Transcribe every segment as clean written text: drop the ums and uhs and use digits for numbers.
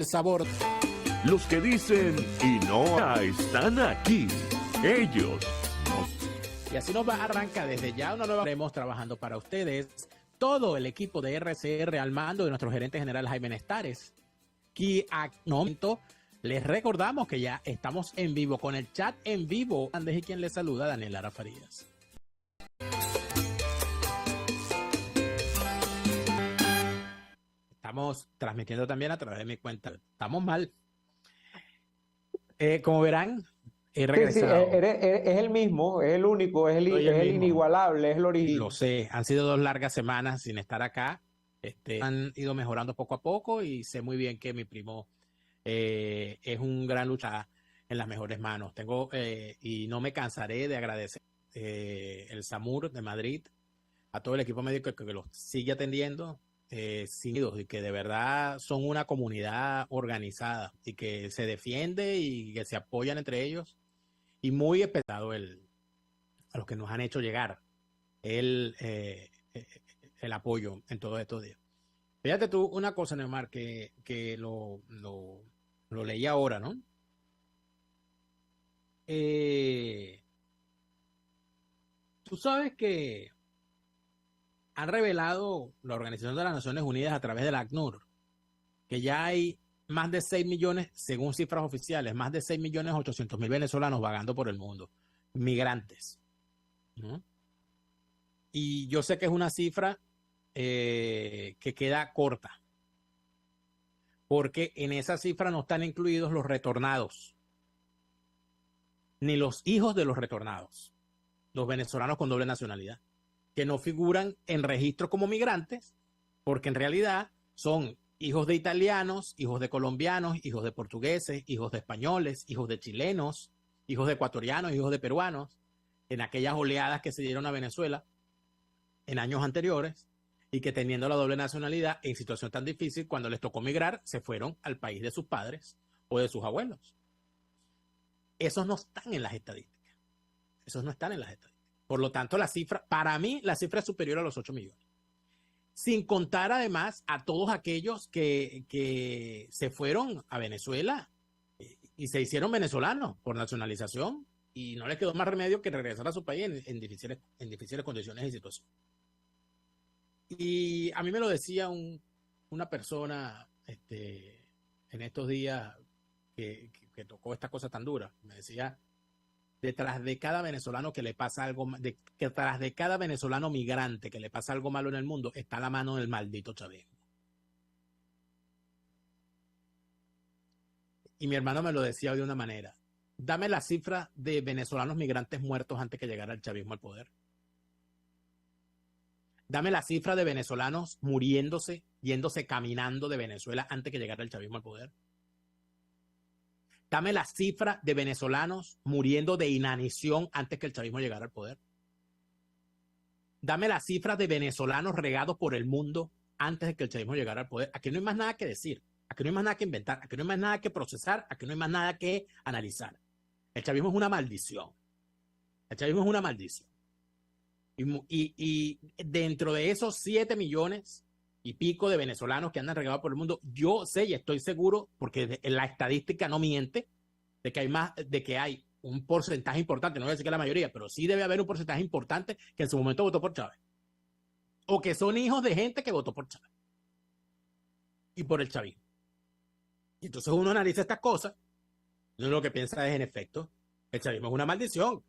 el sabor. Los que dicen y no están aquí. Ellos no. Y así nos va, arranca desde ya una nueva. Estaremos trabajando para ustedes. Todo el equipo de RCR al mando de nuestro gerente general Jaime Nestares. Que a momento les recordamos que ya estamos en vivo con el chat en vivo. Andes y quien les saluda, Daniel Lara Farías. Estamos transmitiendo también a través de mi cuenta. Estamos mal. Como verán, he regresado. Sí, es el mismo, es el único, es Soy el el mismo. inigualable, es el original. Lo sé, han sido 2 largas semanas sin estar acá. Han ido mejorando poco a poco y sé muy bien que mi primo es un gran luchador en las mejores manos. Y no me cansaré de agradecer el SAMUR de Madrid, a todo el equipo médico que los sigue atendiendo, y que de verdad son una comunidad organizada y que se defiende y que se apoyan entre ellos. Y muy especial a los que nos han hecho llegar el apoyo en todos estos días. Fíjate tú una cosa, Neymar, que lo leí ahora, ¿no? Tú sabes que han revelado la Organización de las Naciones Unidas a través del ACNUR que ya hay más de 6 millones, según cifras oficiales, más de 6.800.000 venezolanos vagando por el mundo, migrantes, ¿no? Y yo sé que es una cifra que queda corta, porque en esa cifra no están incluidos los retornados, ni los hijos de los retornados, los venezolanos con doble nacionalidad, que no figuran en registro como migrantes, porque en realidad son hijos de italianos, hijos de colombianos, hijos de portugueses, hijos de españoles, hijos de chilenos, hijos de ecuatorianos, hijos de peruanos, en aquellas oleadas que se dieron a Venezuela en años anteriores, y que teniendo la doble nacionalidad en situación tan difícil, cuando les tocó migrar, se fueron al país de sus padres o de sus abuelos. Esos no están en las estadísticas. Esos no están en las estadísticas. Por lo tanto, la cifra, para mí, la cifra es superior a los 8 millones. Sin contar además a todos aquellos que se fueron a Venezuela y se hicieron venezolanos por nacionalización y no les quedó más remedio que regresar a su país en difíciles condiciones y situaciones. Y a mí me lo decía una persona en estos días que tocó esta cosa tan dura. Me decía, detrás de cada venezolano que le pasa algo, detrás de cada venezolano migrante que le pasa algo malo en el mundo, está la mano del maldito chavismo. Y mi hermano me lo decía de una manera: dame la cifra de venezolanos migrantes muertos antes que llegara el chavismo al poder. Dame la cifra de venezolanos muriéndose, yéndose caminando de Venezuela antes que llegara el chavismo al poder. Dame la cifra de venezolanos muriendo de inanición antes que el chavismo llegara al poder. Dame la cifra de venezolanos regados por el mundo antes de que el chavismo llegara al poder. Aquí no hay más nada que decir, aquí no hay más nada que inventar, aquí no hay más nada que procesar, aquí no hay más nada que analizar. El chavismo es una maldición. El chavismo es una maldición. Y dentro de esos 7 millones y pico de venezolanos que andan regados por el mundo, yo sé y estoy seguro, porque la estadística no miente, de que hay un porcentaje importante, no voy a decir que la mayoría, pero sí debe haber un porcentaje importante que en su momento votó por Chávez, o que son hijos de gente que votó por Chávez y por el chavismo. Y entonces uno analiza estas cosas, uno lo que piensa es, en efecto, el chavismo es una maldición,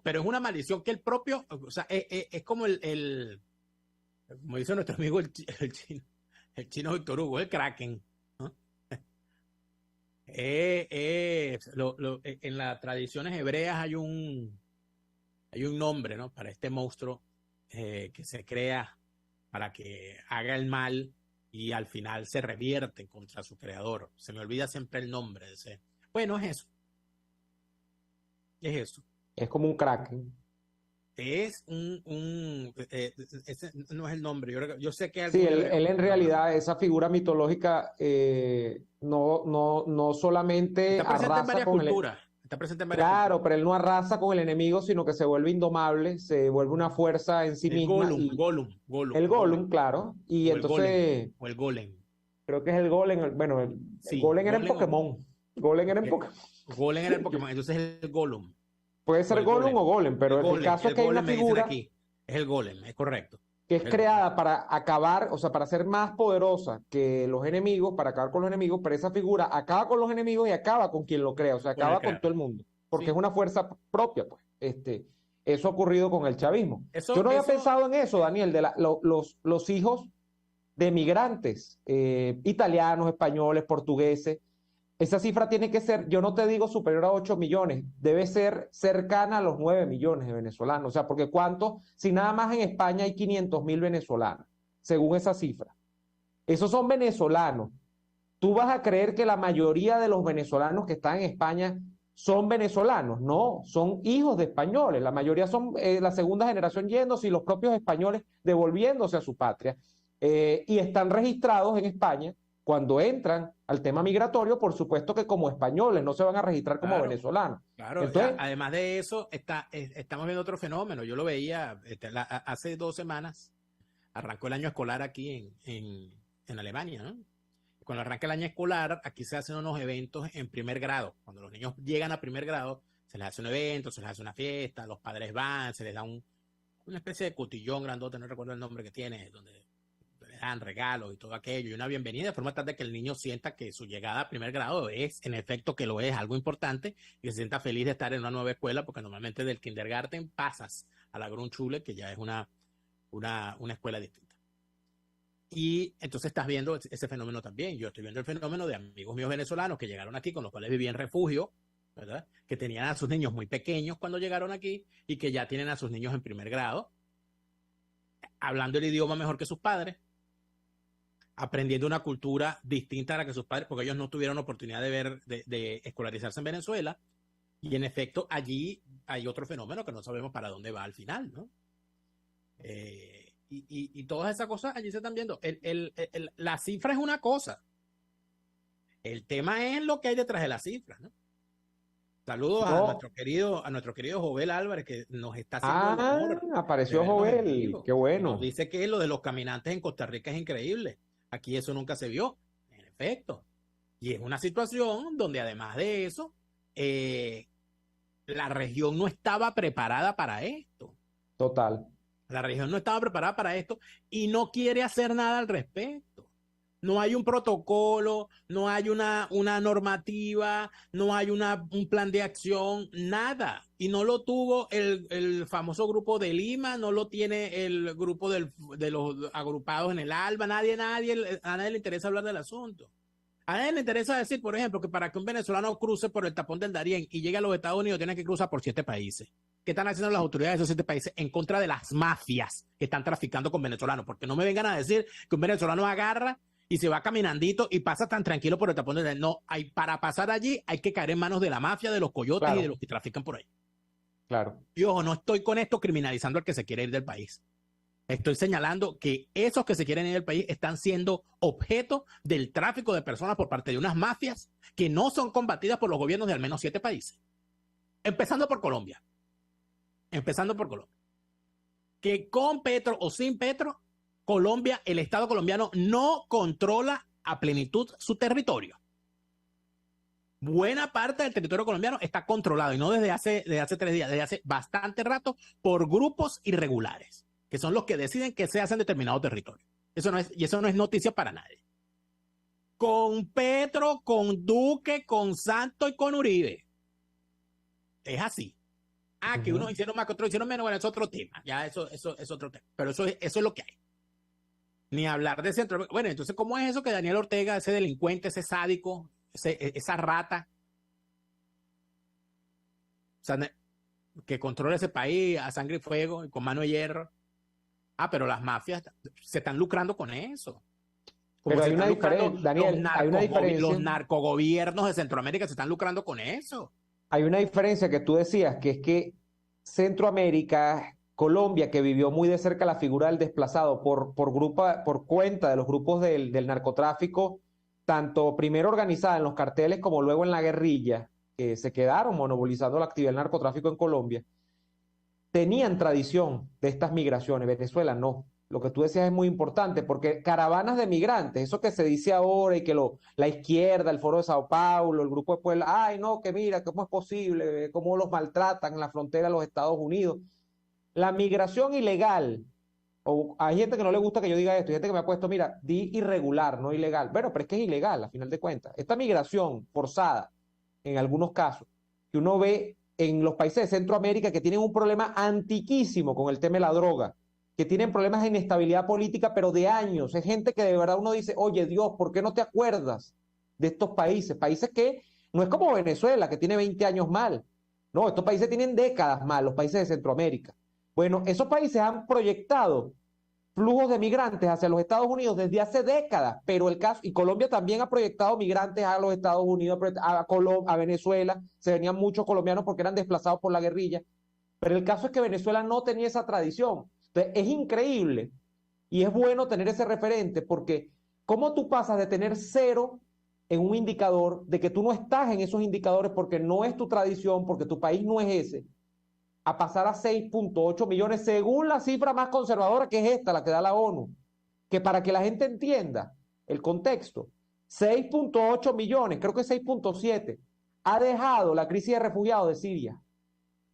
pero es una maldición que el propio, o sea, es como como dice nuestro amigo el chino Víctor Hugo, el Kraken, ¿no? En las tradiciones hebreas hay un nombre, ¿no?, para este monstruo que se crea para que haga el mal y al final se revierte contra su creador. Se me olvida siempre el nombre de ese. Bueno, es eso. Es eso. Es como un kraken. Es ese no es el nombre. Yo sé que Sí, algún él en realidad, esa figura mitológica, no solamente está presente en arrasa varias con el... culturas. Está presente en varias Claro, culturas. pero él no arrasa con el enemigo, sino que se vuelve indomable, se vuelve una fuerza en sí El misma. Gollum, Y Gollum, el Gollum, claro. Y o el Golem, entonces, o el Golem. Creo que es el Golem. Bueno, el Sí, Golem era en Golem. Pokémon. Golem era en Pokémon. Golem era el Pokémon, entonces es el Gollum. Puede O ser el Golem Golem. o Golem, pero el caso es que hay una Golem me dicen figura aquí. Es el Golem, es correcto. que es El creada para acabar, o sea, para ser más poderosa que los enemigos, para acabar con los enemigos, pero esa figura acaba con los enemigos y acaba con quien lo crea, o sea, Con el acaba con creador. todo el mundo, porque Sí. es una fuerza propia, pues. Eso ha ocurrido con el chavismo. Eso- Yo no había eso- pensado en eso, Daniel, de los hijos de migrantes, italianos, españoles, portugueses. Esa cifra tiene que ser, yo no te digo superior a 8 millones, debe ser cercana a los 9 millones de venezolanos. O sea, porque ¿cuántos? Si nada más en España hay 500.000 venezolanos, según esa cifra. Esos son venezolanos. ¿Tú vas a creer que la mayoría de los venezolanos que están en España son venezolanos? No, son hijos de españoles. La mayoría son la segunda generación yéndose y los propios españoles devolviéndose a su patria. Y están registrados en España. Cuando entran al tema migratorio, por supuesto que como españoles, no se van a registrar como Claro. venezolanos. Claro, Entonces, además de eso, estamos viendo otro fenómeno. Yo lo veía hace 2 semanas, arrancó el año escolar aquí en Alemania, ¿no? Cuando arranca el año escolar, aquí se hacen unos eventos en primer grado. Cuando los niños llegan a primer grado, se les hace un evento, se les hace una fiesta, los padres van, se les da una especie de cotillón grandote, no recuerdo el nombre que tiene, donde le dan regalos y todo aquello, y una bienvenida, de forma tal de que el niño sienta que su llegada a primer grado es, en efecto, que lo es algo importante, y se sienta feliz de estar en una nueva escuela, porque normalmente del kindergarten pasas a la Grundschule, que ya es una escuela distinta. Y entonces estás viendo ese fenómeno también. Yo estoy viendo el fenómeno de amigos míos venezolanos que llegaron aquí, con los cuales viví en refugio, ¿verdad? Que tenían a sus niños muy pequeños cuando llegaron aquí y que ya tienen a sus niños en primer grado, hablando el idioma mejor que sus padres, aprendiendo una cultura distinta a la que sus padres, porque ellos no tuvieron oportunidad de escolarizarse en Venezuela. Y en efecto, allí hay otro fenómeno que no sabemos para dónde va al final, ¿no? Y todas esas cosas allí se están viendo. La cifra es una cosa. El tema es lo que hay detrás de la cifra, ¿no? Saludos a no. nuestro querido Jovel Álvarez, que nos está haciendo el honor de Apareció vernos en Jovel, vivo. qué Y bueno. nos dice que lo de los caminantes en Costa Rica es increíble. Aquí eso nunca se vio, en efecto. Y es una situación donde además de eso, la región no estaba preparada para esto. Total. La región no estaba preparada para esto y no quiere hacer nada al respecto. No hay un protocolo, no hay una normativa, no hay un plan de acción, nada. Y no lo tuvo el famoso grupo de Lima, no lo tiene el grupo de los agrupados en el ALBA, a nadie le interesa hablar del asunto. A nadie le interesa decir, por ejemplo, que para que un venezolano cruce por el tapón del Darién y llegue a los Estados Unidos tiene que cruzar por 7 países. ¿Qué están haciendo las autoridades de esos 7 países en contra de las mafias que están traficando con venezolanos? Porque no me vengan a decir que un venezolano agarra y se va caminandito y pasa tan tranquilo por el tapón del Darién. No, para pasar allí hay que caer en manos de la mafia, de los coyotes Claro. y de los que trafican por ahí. Claro. Y ojo, no estoy con esto criminalizando al que se quiere ir del país. Estoy señalando que esos que se quieren ir del país están siendo objeto del tráfico de personas por parte de unas mafias que no son combatidas por los gobiernos de al menos 7 países. Empezando por Colombia. Que con Petro o sin Petro, Colombia, el Estado colombiano no controla a plenitud su territorio. Buena parte del territorio colombiano está controlado, y no desde hace 3 días, desde hace bastante rato, por grupos irregulares, que son los que deciden que se hace en determinado territorio. Eso no es noticia para nadie. Con Petro, con Duque, con Santos y con Uribe. Es así. Que unos hicieron más, que otros hicieron menos, bueno, es otro tema. Ya eso es otro tema. Pero eso es lo que hay. Ni hablar de Centroamérica. Bueno, entonces, ¿cómo es eso que Daniel Ortega, ese delincuente, ese sádico, esa rata, o sea, que controla ese país a sangre y fuego y con mano de hierro? Pero las mafias se están lucrando con eso. Como Pero se hay una están lucrando diferencia, Daniel, hay una diferencia. los narcogobiernos de Centroamérica se están lucrando con eso. Hay una diferencia que tú decías, que es que Centroamérica, Colombia, que vivió muy de cerca la figura del desplazado por cuenta de los grupos del narcotráfico, tanto primero organizada en los carteles como luego en la guerrilla, que se quedaron monopolizando la actividad del narcotráfico en Colombia, tenían tradición de estas migraciones. Venezuela no. lo que tú decías es muy importante, porque caravanas de migrantes, eso que se dice ahora y que la izquierda, el Foro de Sao Paulo, el Grupo de Puebla, ay no, que mira, ¿cómo es posible? ¿Cómo los maltratan en la frontera de los Estados Unidos? La migración ilegal, o hay gente que no le gusta que yo diga esto, hay gente que me ha puesto, mira, di irregular, no ilegal. Bueno, pero es que es ilegal, a final de cuentas. Esta migración forzada, en algunos casos, que uno ve en los países de Centroamérica que tienen un problema antiquísimo con el tema de la droga, que tienen problemas de inestabilidad política, pero de años. Es gente que de verdad uno dice, oye Dios, ¿por qué no te acuerdas de estos países? Países que no es como Venezuela, que tiene 20 años mal. No, estos países tienen décadas mal, los países de Centroamérica. Bueno, esos países han proyectado flujos de migrantes hacia los Estados Unidos desde hace décadas, pero el caso, y Colombia también ha proyectado migrantes a los Estados Unidos, a Venezuela, se venían muchos colombianos porque eran desplazados por la guerrilla, pero el caso es que Venezuela no tenía esa tradición. Entonces, es increíble y es bueno tener ese referente porque ¿cómo tú pasas de tener 0 en un indicador, de que tú no estás en esos indicadores porque no es tu tradición, porque tu país no es ese, a pasar a 6.8 millones según la cifra más conservadora que es esta, la que da la ONU? Que para que la gente entienda el contexto, 6.8 millones, creo que 6.7, ha dejado la crisis de refugiados de Siria,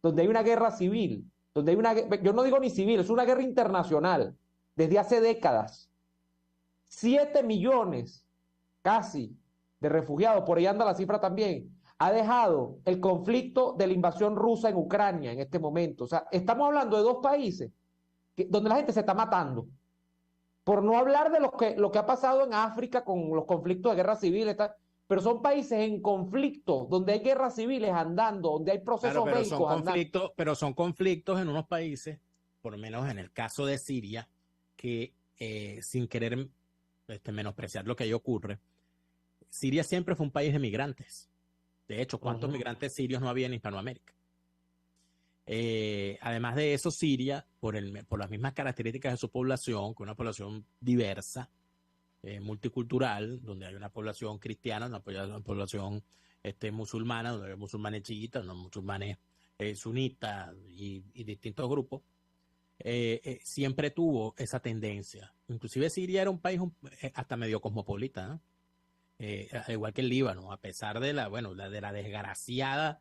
donde hay una guerra civil, donde hay yo no digo ni civil, es una guerra internacional, desde hace décadas. 7 millones casi de refugiados, por ahí anda la cifra también, ha dejado el conflicto de la invasión rusa en Ucrania en este momento. O sea, estamos hablando de 2 países donde la gente se está matando. Por no hablar de lo que ha pasado en África con los conflictos de guerra civil, pero son países en conflicto, donde hay guerras civiles andando, donde hay procesos bélicos andando. Pero son conflictos en unos países, por lo menos en el caso de Siria, que sin querer menospreciar lo que ahí ocurre, Siria siempre fue un país de migrantes. De hecho, ¿cuántos migrantes sirios no había en Hispanoamérica? Además de eso, Siria, por las mismas características de su población, que es una población diversa, multicultural, donde hay una población cristiana, una población musulmana, donde hay musulmanes chiitas, no musulmanes sunitas y distintos grupos, siempre tuvo esa tendencia. Inclusive Siria era un país hasta medio cosmopolita, ¿no? Al igual que el Líbano, a pesar de la desgraciada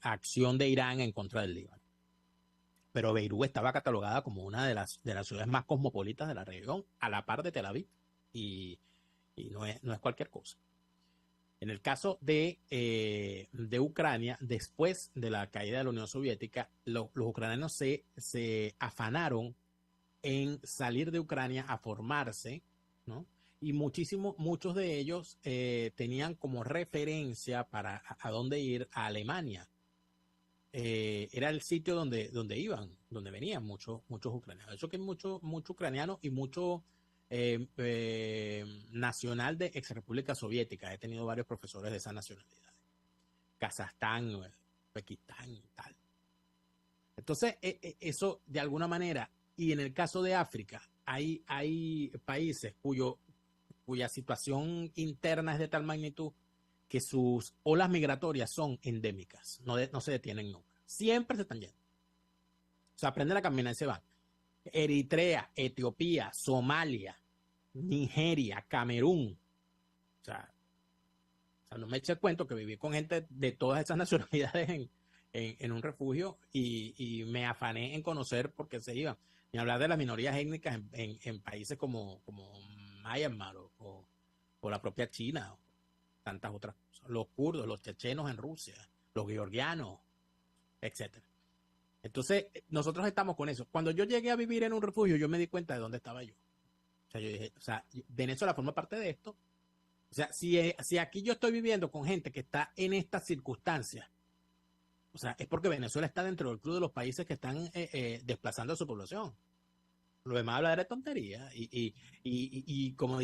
acción de Irán en contra del Líbano. Pero Beirut estaba catalogada como una de las ciudades más cosmopolitas de la región, a la par de Tel Aviv, y no es cualquier cosa. En el caso de Ucrania, después de la caída de la Unión Soviética, los ucranianos se afanaron en salir de Ucrania a formarse, ¿no? Y muchos de ellos tenían como referencia para a dónde ir a Alemania. Era el sitio donde venían muchos ucranianos. De hecho, que hay mucho ucraniano y mucho nacional de ex República Soviética. He tenido varios profesores de esa nacionalidad. Kazajstán, Uzbekistán y tal. Entonces, eso de alguna manera, y en el caso de África, hay países cuya situación interna es de tal magnitud que sus olas migratorias son endémicas, no se detienen nunca. Siempre se están yendo. O sea, aprenden a caminar y se van. Eritrea, Etiopía, Somalia, Nigeria, Camerún. O sea, no me eche el cuento que viví con gente de todas esas nacionalidades en un refugio y me afané en conocer por qué se iban. Ni hablar de las minorías étnicas en países como Myanmar o la propia China o tantas otras cosas. Los kurdos, los chechenos en Rusia, los georgianos, etcétera. Entonces, nosotros estamos con eso. Cuando yo llegué a vivir en un refugio, yo me di cuenta de dónde estaba yo. O sea, yo dije, Venezuela forma parte de esto. O sea, si aquí yo estoy viviendo con gente que está en estas circunstancias, o sea, es porque Venezuela está dentro del club de los países que están desplazando a su población. Lo demás habla de tontería y como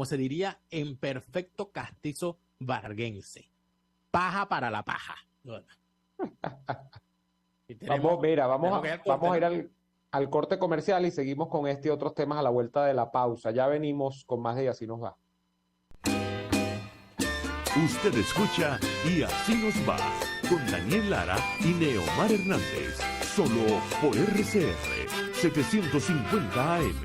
se diría en perfecto castizo varguense, paja para la paja. Vamos a ir al corte comercial y seguimos con este y otros temas a la vuelta de la pausa. Ya venimos con más de Y Así Nos Va. Usted escucha Y Así Nos Va con Daniel Lara y Neomar Hernández, solo por RCR 750 AM.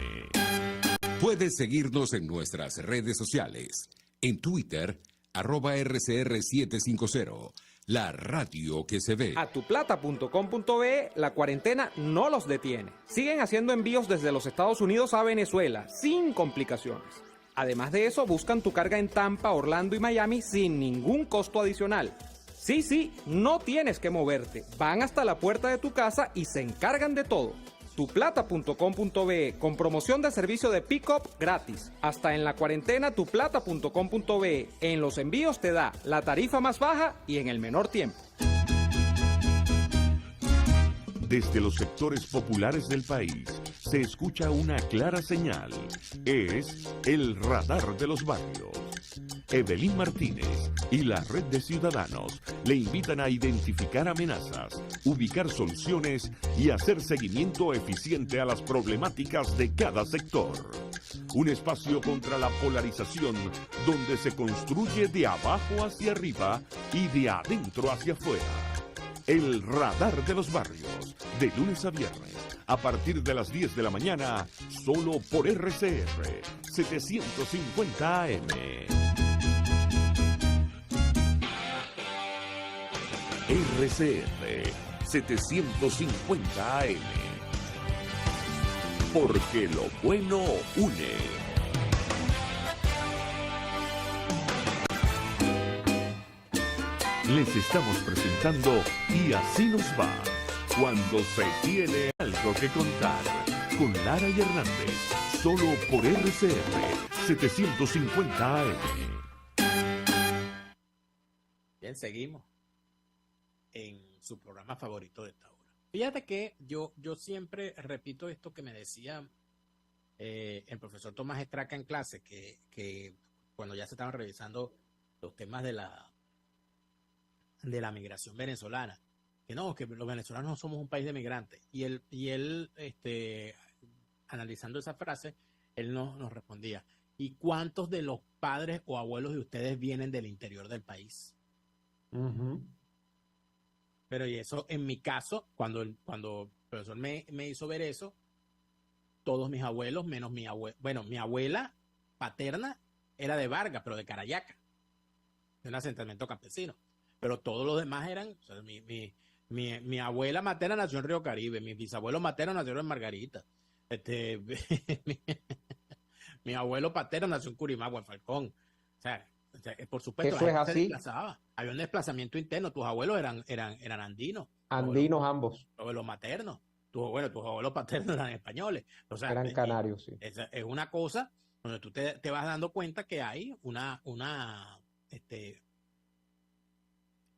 Puedes seguirnos en nuestras redes sociales. En Twitter, @RCR750, la radio que se ve. Atuplata.com.be, la cuarentena no los detiene. Siguen haciendo envíos desde los Estados Unidos a Venezuela, sin complicaciones. Además de eso, buscan tu carga en Tampa, Orlando y Miami sin ningún costo adicional. Sí, no tienes que moverte. Van hasta la puerta de tu casa y se encargan de todo. Tuplata.com.be, con promoción de servicio de pick-up gratis. Hasta en la cuarentena, tuplata.com.be. En los envíos te da la tarifa más baja y en el menor tiempo. Desde los sectores populares del país se escucha una clara señal. Es el radar de los barrios. Evelyn Martínez y la red de ciudadanos le invitan a identificar amenazas, ubicar soluciones y hacer seguimiento eficiente a las problemáticas de cada sector. Un espacio contra la polarización donde se construye de abajo hacia arriba y de adentro hacia afuera. El radar de los barrios, de lunes a viernes, a partir de las 10 de la mañana, solo por RCR 750 AM. RCR 750 AM. Porque lo bueno une. Les estamos presentando Y así nos va, cuando se tiene algo que contar, con Lara y Hernández, solo por RCR 750 AM. Bien, seguimos en su programa favorito de esta hora. Fíjate que yo siempre repito esto que me decía el profesor Tomás Estraca en clase, que cuando ya se estaban revisando los temas de la migración venezolana, que no, que los venezolanos no somos un país de migrantes. Y él analizando esa frase, él nos respondía, ¿y cuántos de los padres o abuelos de ustedes vienen del interior del país? Uh-huh. Pero y eso, en mi caso, cuando el profesor me hizo ver eso, todos mis abuelos, menos mi abuela, bueno, mi abuela paterna era de Vargas, pero de Carayaca, de un asentamiento campesino. Pero todos los demás eran, o sea, mi abuela materna nació en Río Caribe, mi bisabuelo materno nació en Margarita, mi abuelo paterno nació en Curimagua, en Falcón. O sea, por supuesto, Eso es la gente se así. desplazaba. Había un desplazamiento interno. Tus abuelos eran andinos. Andinos ambos. Tus abuelos maternos. Tus abuelos paternos eran españoles. O sea, Eran canarios, sí. Es una cosa donde tú te vas dando cuenta que hay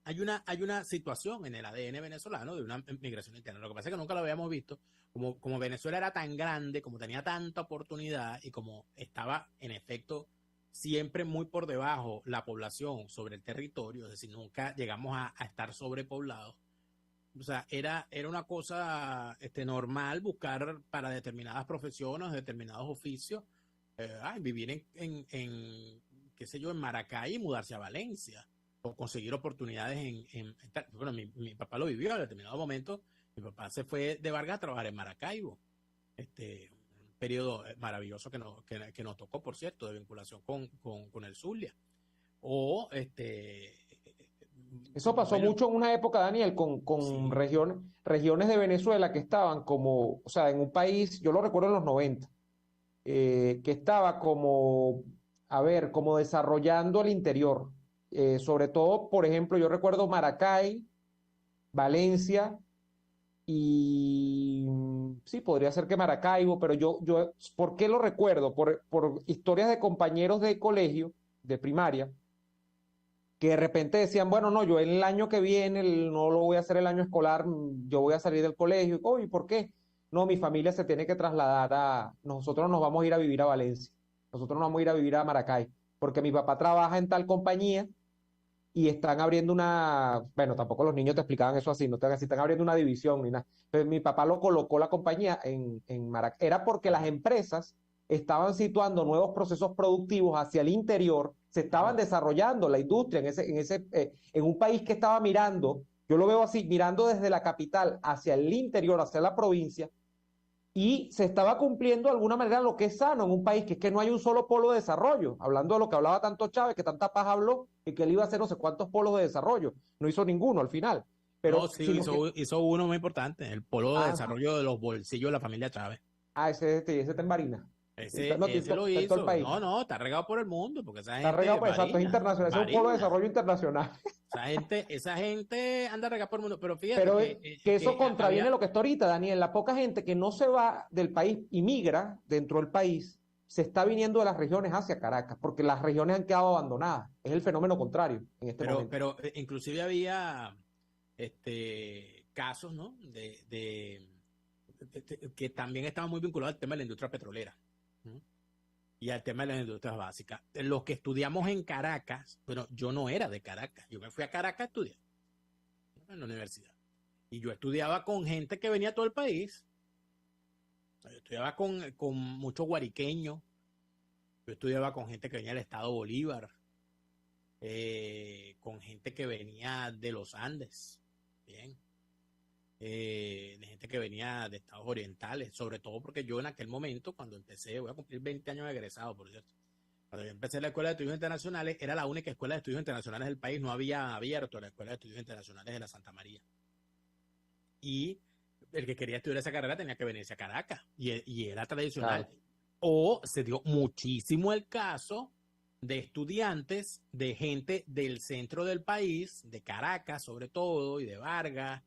hay una situación en el ADN venezolano de una migración interna. Lo que pasa es que nunca lo habíamos visto. Como Venezuela era tan grande, como tenía tanta oportunidad y como estaba, en efecto, siempre muy por debajo la población sobre el territorio, es decir, nunca llegamos a estar sobrepoblados. O sea, era una cosa normal buscar para determinadas profesiones, determinados oficios, vivir en qué sé yo, en Maracay y mudarse a Valencia, o conseguir oportunidades bueno, mi papá lo vivió en determinado momento. Mi papá se fue de Vargas a trabajar en Maracaibo, un periodo maravilloso que nos tocó, por cierto, de vinculación con el Zulia. Eso pasó mucho en una época, Daniel, con Sí. regiones de Venezuela que estaban como, o sea, en un país, yo lo recuerdo en los 90, que estaba como, como desarrollando el interior. Sobre todo, por ejemplo, yo recuerdo Maracay, Valencia y sí, podría ser que Maracaibo, pero yo ¿por qué lo recuerdo? Por historias de compañeros de colegio, de primaria, que de repente decían, bueno, no, yo el año que viene no lo voy a hacer el año escolar, yo voy a salir del colegio. ¿Y por qué? No, mi familia se tiene que trasladar nosotros nos vamos a ir a vivir a Valencia, nosotros nos vamos a ir a vivir a Maracay, porque mi papá trabaja en tal compañía y están abriendo bueno, tampoco los niños te explicaban eso así, no te están abriendo una división ni nada. Pero mi papá lo colocó la compañía en Maracay. Era porque las empresas estaban situando nuevos procesos productivos hacia el interior, se estaban desarrollando la industria en un país que estaba mirando Yo lo veo así, mirando desde la capital hacia el interior, hacia la provincia, y se estaba cumpliendo de alguna manera lo que es sano en un país, que es que no hay un solo polo de desarrollo, hablando de lo que hablaba tanto Chávez, que tanta paja habló, y que él iba a hacer no sé cuántos polos de desarrollo, no hizo ninguno al final. Pero No, sí, hizo uno muy importante, el polo de desarrollo de los bolsillos de la familia Chávez. Ese está en Barinas. Ese No, lo está en todo el hizo. país. No, está regado por el mundo, porque esa Está gente regado, pues, exacto, es internacional, es un polo de Barinas. desarrollo internacional. Esa gente anda regada por el mundo, pero fíjate Pero que eso contraviene había, lo que está ahorita, Daniel. La poca gente que no se va del país y migra dentro del país, se está viniendo de las regiones hacia Caracas, porque las regiones han quedado abandonadas. Es el fenómeno contrario en este momento. pero inclusive había casos, ¿no? Que también estaban muy vinculados al tema de la industria petrolera, ¿no? Y al tema de las industrias básicas. Los que estudiamos en Caracas, bueno, yo no era de Caracas, yo me fui a Caracas a estudiar en la universidad. Y yo estudiaba con gente que venía de todo el país. Yo estudiaba con muchos guariqueños, yo estudiaba con gente que venía del estado Bolívar, con gente que venía de los Andes, bien, de gente que venía de estados orientales, sobre todo porque yo en aquel momento, cuando empecé, voy a cumplir 20 años de egresado, por cierto, cuando yo empecé la Escuela de Estudios Internacionales, era la única escuela de estudios internacionales del país, no había abierto la Escuela de Estudios Internacionales de la Santa María. Y el que quería estudiar esa carrera tenía que venirse a Caracas, y era tradicional. Claro. O se dio muchísimo el caso de estudiantes, de gente del centro del país, de Caracas sobre todo, y de Vargas,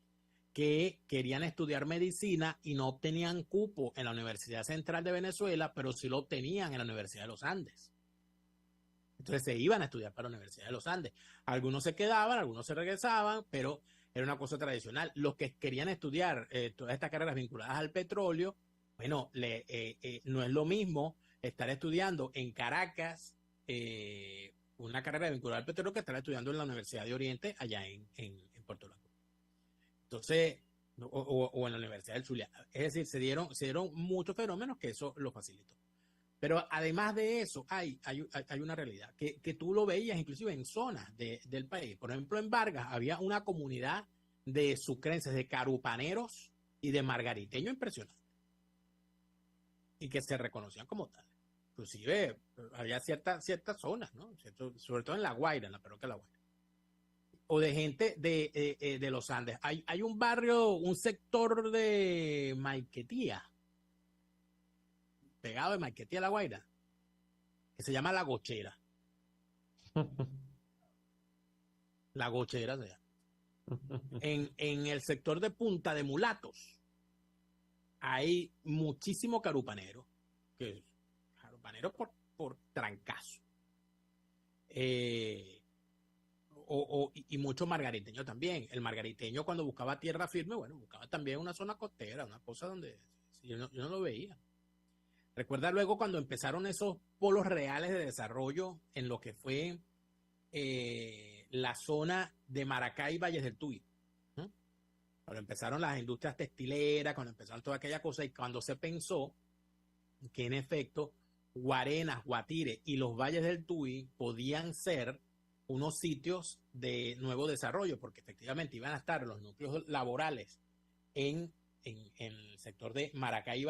que querían estudiar medicina y no obtenían cupo en la Universidad Central de Venezuela, pero sí lo obtenían en la Universidad de los Andes. Entonces se iban a estudiar para la Universidad de los Andes. Algunos se quedaban, algunos se regresaban, pero era una cosa tradicional. Los que querían estudiar todas estas carreras vinculadas al petróleo, bueno, no es lo mismo estar estudiando en Caracas una carrera vinculada al petróleo que estar estudiando en la Universidad de Oriente allá en Puerto La Cruz. Entonces, o en la Universidad del Zulia. Es decir, se dieron muchos fenómenos que eso lo facilitó. Pero además de eso, hay una realidad que tú lo veías inclusive en zonas del país. Por ejemplo, en Vargas había una comunidad de sucrenses, de carupaneros y de margariteños impresionante. Y que se reconocían como tal. Inclusive había ciertas zonas, ¿no? Sobre todo en La Guaira, en la parroquia de La Guaira. O de gente de los Andes. Hay un barrio, un sector de Maiquetía, pegado de Maiquetía a La Guaira, que se llama La Gochera. La Gochera se llama. En el sector de Punta de Mulatos hay muchísimo carupanero, que carupanero por trancazo. Y mucho margariteño también. El margariteño, cuando buscaba tierra firme, bueno, buscaba también una zona costera, una cosa donde yo no lo veía. Recuerda luego cuando empezaron esos polos reales de desarrollo en lo que fue la zona de Maracay y Valles del Tuy. Cuando empezaron las industrias textileras, cuando empezaron toda aquella cosa, y cuando se pensó que en efecto Guarenas, Guatire y los Valles del Tuy podían ser unos sitios de nuevo desarrollo, porque efectivamente iban a estar los núcleos laborales en el sector de Maracay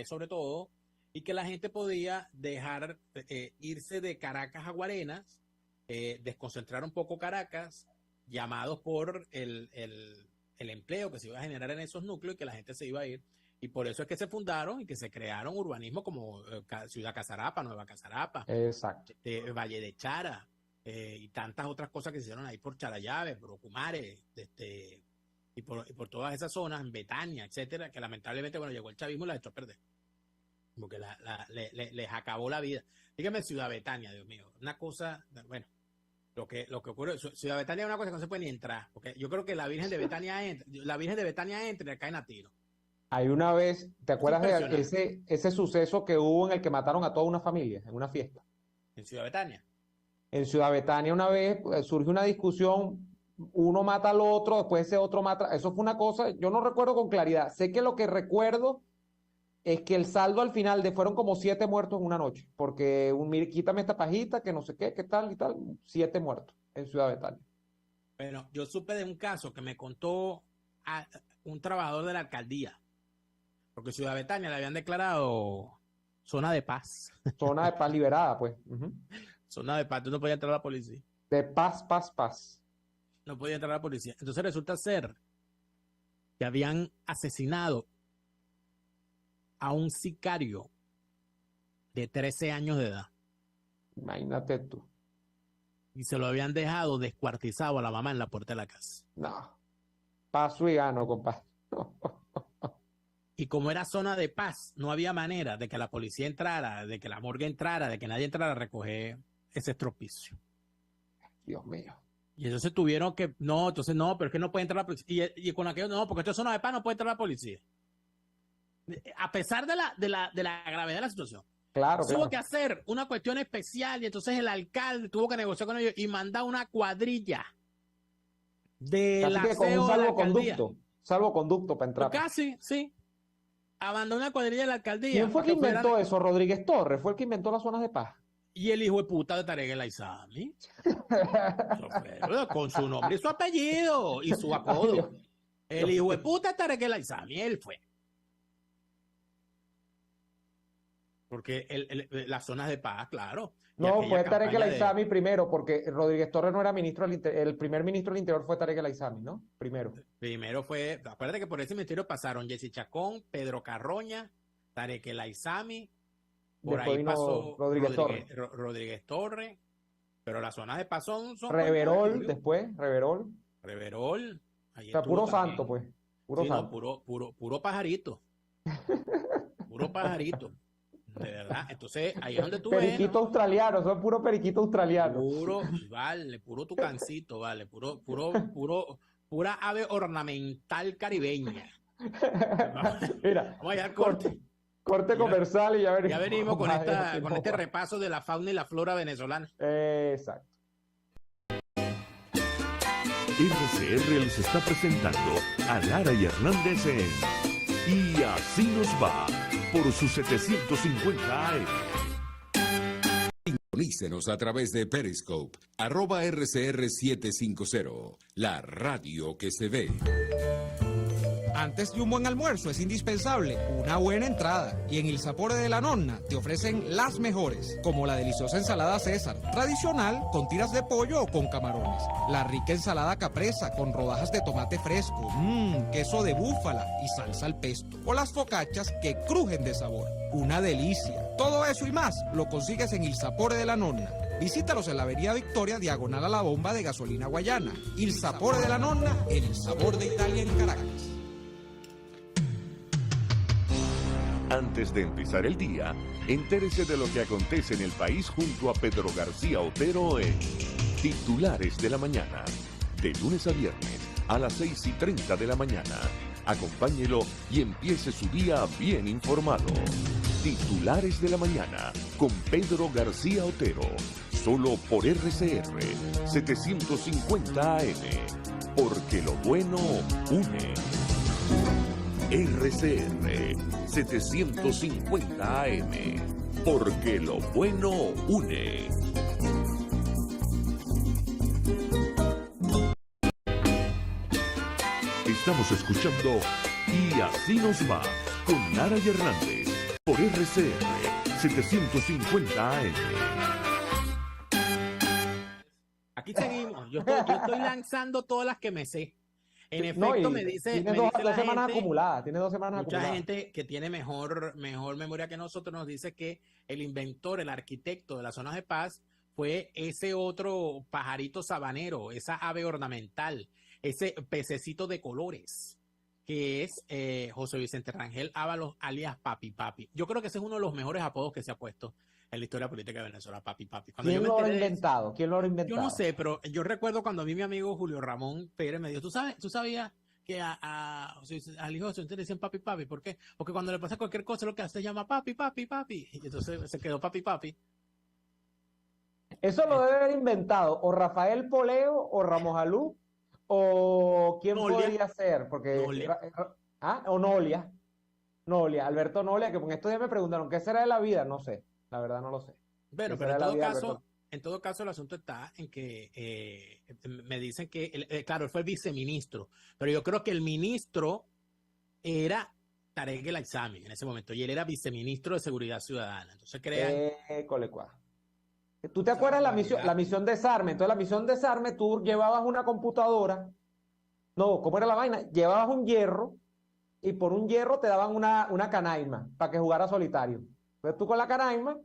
sobre todo, y que la gente podía dejar irse de Caracas a Guarenas, desconcentrar un poco Caracas, llamados por el empleo que se iba a generar en esos núcleos, y que la gente se iba a ir. Y por eso es que se fundaron y que se crearon urbanismos como Ciudad Casarapa, Nueva Casarapa, Exacto. Valle de Chara, y tantas otras cosas que se hicieron ahí por Charallave, por Ocumare, y por todas esas zonas, en Betania, etcétera, que lamentablemente, bueno, llegó el chavismo y las echó a perder, porque les acabó la vida. Dígame Ciudad Betania, Dios mío, una cosa, bueno, lo que ocurre, Ciudad Betania es una cosa que no se puede ni entrar, porque yo creo que la Virgen de Betania entra y caen a tiro. Hay una vez, ¿te acuerdas de ese suceso que hubo en el que mataron a toda una familia en una fiesta? ¿En Ciudad Betania? En Ciudad Betania una vez surge una discusión, uno mata al otro, después ese otro mata, eso fue una cosa, yo no recuerdo con claridad, sé que lo que recuerdo es que el saldo al final fueron como 7 muertos en una noche, porque quítame esta pajita, que no sé qué tal y tal, 7 muertos en Ciudad Betania. Bueno, yo supe de un caso que me contó un trabajador de la alcaldía, porque Ciudad Betania le habían declarado zona de paz. Zona de paz liberada, pues. Ujú. Zona de paz, tú no podías entrar a la policía. De paz, paz, paz. No podía entrar a la policía. Entonces resulta ser que habían asesinado a un sicario de 13 años de edad Imagínate tú. y se lo habían dejado descuartizado a la mamá en la puerta de la casa. No. Paso y gano, compadre. Y como era zona de paz, no había manera de que la policía entrara, de que la morgue entrara, de que nadie entrara a recoger ese estropicio. Dios mío. Y entonces tuvieron que, no, entonces no, pero es que no puede entrar la policía. Y con aquello, no, porque esto es zona de paz, no puede entrar la policía. A pesar de la gravedad de la situación. Claro, Tuvo claro. que hacer una cuestión especial y entonces el alcalde tuvo que negociar con ellos y mandar una cuadrilla del Casi que con un aseo de la alcaldía. Salvoconducto para entrar. Casi, sí. Abandonó una cuadrilla de la alcaldía. ¿Quién fue para que inventó fueran- eso? Rodríguez Torres fue el que inventó las zonas de paz. Y el hijo de puta de Tarek El Aizami. Con su nombre y su apellido y su apodo. El hijo de puta de Tarek El Aizami, él fue. Porque las zonas de paz, claro. Y No, aquella fue Tarek El campaña de- Aizami primero, porque Rodríguez Torres no era ministro del Interior. El primer ministro del Interior fue Tarek El Aizami, ¿no? Primero. Primero fue, acuérdate que por ese ministerio pasaron Jessy Chacón, Pedro Carroña, Tarek El Aizami, por Después ahí vino pasó Rodríguez Torres. Rodríguez Torres, pero las zonas de paz son Reverol, después, Reverol. Reverol. Ahí O sea, estuvo puro también. santo, pues. Puro Sí, no, santo. puro pajarito. Puro pajarito. De verdad. Entonces, ahí es donde tú ves, Periquito ¿no? australiano, son puro periquito australiano. Puro tucancito, vale, pura ave ornamental caribeña. Mira, Vamos allá al corte. corte Ya- comercial y ya venimos. Ya venimos con Ay, con no, este repaso de la fauna y la flora venezolana. Exacto. RCR les está presentando a Lara y Hernández en Y Así Nos Va por sus 750 AM. Sintonícenos a través de Periscope, @RCR750, la radio que se ve. Antes de un buen almuerzo es indispensable una buena entrada. Y en Il Sapore de la Nonna te ofrecen las mejores, como la deliciosa ensalada César, tradicional con tiras de pollo o con camarones. La rica ensalada capresa con rodajas de tomate fresco, queso de búfala y salsa al pesto. O las focaccias que crujen de sabor. Una delicia. Todo eso y más lo consigues en Il Sapore de la Nonna. Visítalos en la Avenida Victoria, diagonal a la bomba de gasolina Guayana. Il Sapore de la Nonna, el sabor de Italia en Caracas. Antes de empezar el día, entérese de lo que acontece en el país junto a Pedro García Otero en Titulares de la Mañana. De lunes a viernes a las 6:30 de la mañana. Acompáñelo y empiece su día bien informado. Titulares de la Mañana con Pedro García Otero. Solo por RCR 750 AM. Porque lo bueno une. RCR 750 AM. Porque lo bueno une. Estamos escuchando Y Así Nos Va con Lara y Hernández por RCR 750 AM. Aquí seguimos. Yo estoy lanzando todas las que me sé. En efecto, No, y me dice tiene me dos dice la semanas gente, acumuladas. Tiene 2 semanas mucha acumuladas. gente que tiene mejor memoria que nosotros nos dice que el inventor, el arquitecto de las zonas de paz fue ese otro pajarito sabanero, esa ave ornamental, ese pececito de colores, que es José Vicente Rangel Ábalos, alias Papi Papi. Yo creo que ese es uno de los mejores apodos que se ha puesto en la historia política de Venezuela, Papi Papi. Cuando yo ¿Quién me lo habrá enteré de eso, inventado? ¿Quién lo habrá yo inventado? no sé, pero yo recuerdo cuando a mí mi amigo Julio Ramón Pérez me dijo, ¿tú sabías que al hijo de José Vicente le decían Papi Papi? ¿Por qué? Porque cuando le pasa cualquier cosa lo que hace se llama Papi Papi Papi. Y entonces se quedó Papi Papi. Eso lo debe haber inventado o Rafael Poleo o Ramos Alú o quién Nolia. podría ser, porque Nolia. o Nolia. Nolia, Alberto Nolia, que con estos días me preguntaron ¿qué será de la vida? No sé, la verdad no lo sé. Bueno, ¿Qué pero será en la todo vida de caso, Alberto? en todo caso, el asunto está en que me dicen que, claro, él fue el viceministro, pero yo creo que el ministro era Tarek El Aissami en ese momento, y él era viceministro de Seguridad Ciudadana. Entonces crean... Colecua. ¿Tú te acuerdas la misión desarme? Entonces, la misión desarme, tú llevabas una computadora. No, ¿cómo era la vaina? Llevabas un hierro y por un hierro te daban una canaima para que jugara solitario. Entonces, tú con la canaima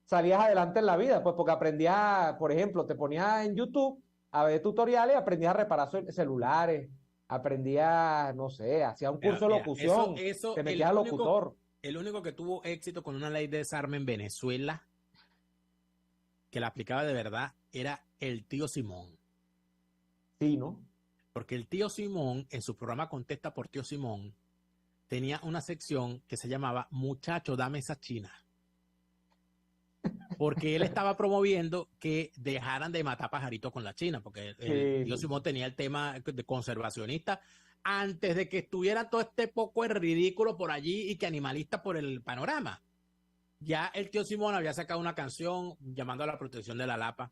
salías adelante en la vida, pues porque aprendías, por ejemplo, te ponías en YouTube a ver tutoriales, aprendías a reparar celulares, aprendías, no sé, hacías un curso de locución, te metías a locutor. El único que tuvo éxito con una ley de desarme en Venezuela, que la aplicaba de verdad, era el tío Simón. Sí, ¿no? Porque el tío Simón, en su programa Contesta por Tío Simón, tenía una sección que se llamaba Muchacho, dame esa china. Porque él estaba promoviendo que dejaran de matar pajaritos con la China, porque el tío Simón tenía el tema de conservacionista antes de que estuviera todo este poco de ridículo por allí y que animalista por el panorama. Ya el tío Simón había sacado una canción llamando a la protección de la lapa.